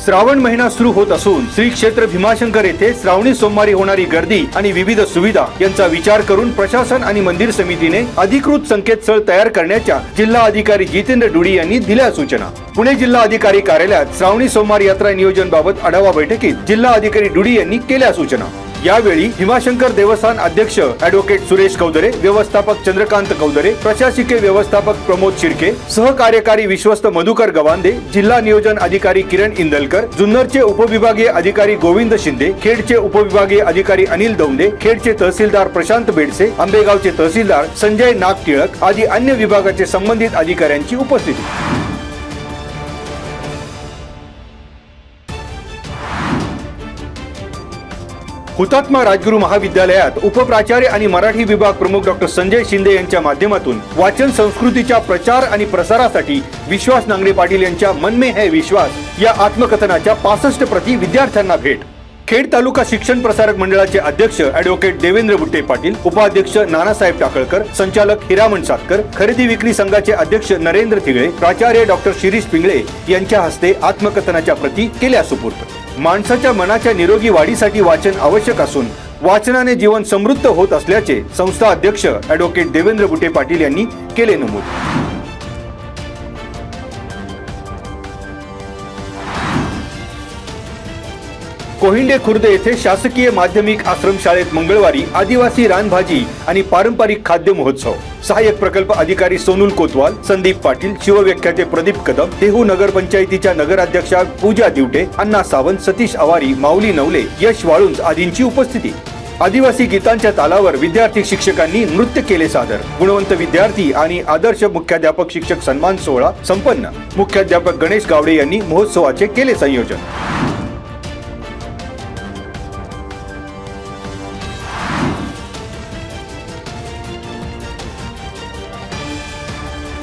श्रावण महिना सुरू होत असून श्री क्षेत्र भीमाशंकर येथे श्रावणी सोमवारी होणारी गर्दी आणि विविध सुविधा यांचा विचार करून प्रशासन आणि मंदिर समितीने अधिकृत संकेतस्थळ तयार करण्याच्या जिल्हा अधिकारी जितेंद्र डुडी यांनी दिल्या सूचना। पुणे जिल्हा अधिकारी कार्यालयात श्रावणी सोमवार यात्रा नियोजन बाबत आढावा बैठकीत जिल्हा अधिकारी डुडी यांनी केल्या सूचना। यावेळी भीमाशंकर देवस्थान अध्यक्ष ॲडव्होकेट सुरेश कौदरे, व्यवस्थापक चंद्रकांत कौदरे, प्रशासकीय व्यवस्थापक प्रमोद शिर्के, सहकार्यकारी विश्वस्त मधुकर गवांदे, जिल्हा नियोजन अधिकारी किरण इंदलकर, जुन्नरचे उपविभागीय अधिकारी गोविंद शिंदे, खेडचे उपविभागीय अधिकारी अनिल दौंडे, खेडचे तहसीलदार प्रशांत बेडसे, आंबेगावचे तहसीलदार संजय नागटिळक आदी अन्य विभागाचे संबंधित अधिकाऱ्यांची उपस्थिती। हुतात्मा राजगुरू महाविद्यालयात उपप्राचार्य आणि मराठी विभाग प्रमुख डॉक्टर संजय शिंदे यांच्या माध्यमातून वाचन संस्कृतीच्या प्रचार आणि प्रसारासाठी विश्वास नांगरे पाटील यांच्या मन में है विश्वास या आत्मकथनाच्या 65 प्रती विद्यार्थ्यांना भेट। खेड तालुका शिक्षण प्रसारक मंडळाचे अध्यक्ष ॲडव्होकेट देवेंद्र बुट्टे पाटील, उपाध्यक्ष नानासाहेब टाकळकर, संचालक हिरामण सातकर, खरेदी विक्री संघाचे अध्यक्ष नरेंद्र थिगळे, प्राचार्य डॉक्टर शिरीष पिंगळे यांच्या हस्ते आत्मकथनाच्या प्रती केल्या सुपूर्द। माणसाच्या मनाच्या निरोगी वाढीसाठी वाचन आवश्यक असून वाचनाने जीवन समृद्ध होत असल्याचे संस्था अध्यक्ष ॲडव्होकेट देवेंद्र बुट्टे पाटील यांनी केले नमूद। कोहिंडे खुर्द येथे शासकीय माध्यमिक आश्रमशाळेत मंगळवारी आदिवासी रानभाजी आणि पारंपरिक खाद्य महोत्सव। सहाय्यक प्रकल्प अधिकारी सोनुल कोतवाल, संदीप पाटील, शिवव्याख्याते प्रदीप कदम, देहू नगर पंचायतीच्या नगराध्यक्षा पूजा दिवटे, अण्णा सावंत, सतीश आवारी, माऊली नवले, यश वाळुंज आदींची उपस्थिती। आदिवासी गीतांच्या तालावर विद्यार्थी शिक्षकांनी नृत्य केले सादर। गुणवंत विद्यार्थी आणि आदर्श मुख्याध्यापक शिक्षक सन्मान सोहळा संपन्न। मुख्याध्यापक गणेश गावडे यांनी महोत्सवाचे केले संयोजन।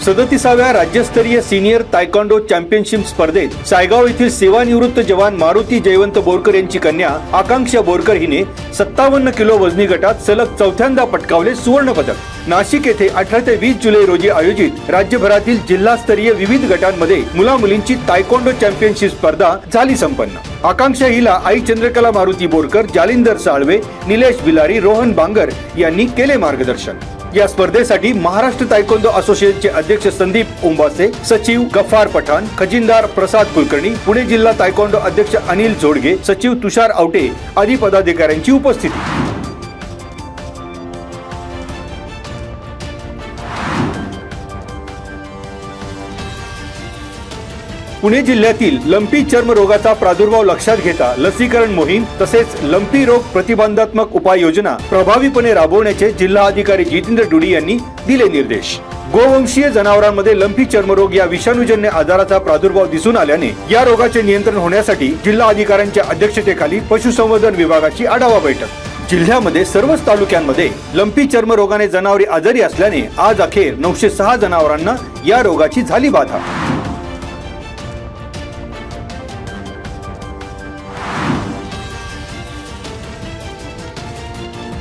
सदतीसाव्या राज्यस्तरीय सिनियर तायक्वांडो चॅम्पियनशिप स्पर्धेत सायगाव येथील सेवानिवृत्त जवान मारुती जयवंत बोरकर यांची कन्या आकांक्षा बोरकर हिने 57 किलो वजनी गटात सलग चौथ्यांदा पटकावले सुवर्ण पदक। नाशिक येथे 18 ते 20 जुलै रोजी आयोजित राज्यभरातील जिल्हास्तरीय विविध गटांमध्ये मुला मुलींची तायक्वांडो चॅम्पियनशिप स्पर्धा झाली संपन्न। आकांक्षा हिला आई चंद्रकला मारुती बोरकर, जालिंदर साळवे, निलेश बिलारी, रोहन बांगर यांनी केले मार्गदर्शन। या स्पर्धेसाठी महाराष्ट्र तायक्वांदो असोसिएशनचे अध्यक्ष संदीप ओंबासे, सचिव गफार पठाण, खजिनदार प्रसाद कुलकर्णी, पुणे जिल्हा तायक्वांदो अध्यक्ष अनिल जोडगे, सचिव तुषार आवटे आदी पदाधिकाऱ्यांची उपस्थिती। पुणे जिल्ह्यातील लंपी चर्म रोगाचा प्रादुर्भाव लक्षात घेता लसीकरण मोहीम तसेच लंपी रोग प्रतिबंधात्मक उपाययोजना प्रभावीपणे राबवण्याचे जिल्हा अधिकारी जितेंद्र डुडी यांनी दिले निर्देश। गोवंशीय जनावरांमध्ये लंपी चर्मरोग या विषाणूजन्य आजाराचा प्रादुर्भाव दिसून आल्याने या रोगाचे नियंत्रण होण्यासाठी जिल्हा अधिकाऱ्यांच्या अध्यक्षतेखाली पशुसंवर्धन विभागाची आढावा बैठक। जिल्ह्यामध्ये सर्वच तालुक्यांमध्ये लंपी चर्म रोगाने जनावरे आजारी असल्याने आज अखेर 906 जनावरांना या रोगाची झाली बाधा।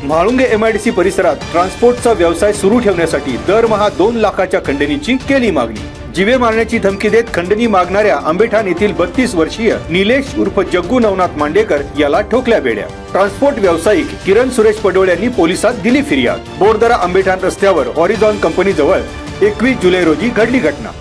म्हाळुंगे MIDC परिसरात ट्रान्सपोर्टचा व्यवसाय सुरू ठेवण्यासाठी दरमहा 2 लाखाच्या खंडणीची केली मागणी। जीवे मारण्याची धमकी देत खंडणी मागणाऱ्या आंबेठाण येथील 32 वर्षीय निलेश उर्फ जग्गू नवनाथ मांडेकर याला ठोकल्या बेड्या। ट्रान्सपोर्ट व्यावसायिक किरण सुरेश पडोळ यांनी पोलिसात दिली फिर्याद। बोरदरा आंबेठाण रस्त्यावर हॉरिझॉन कंपनी जवळ 21 जुलै रोजी घडली घटना।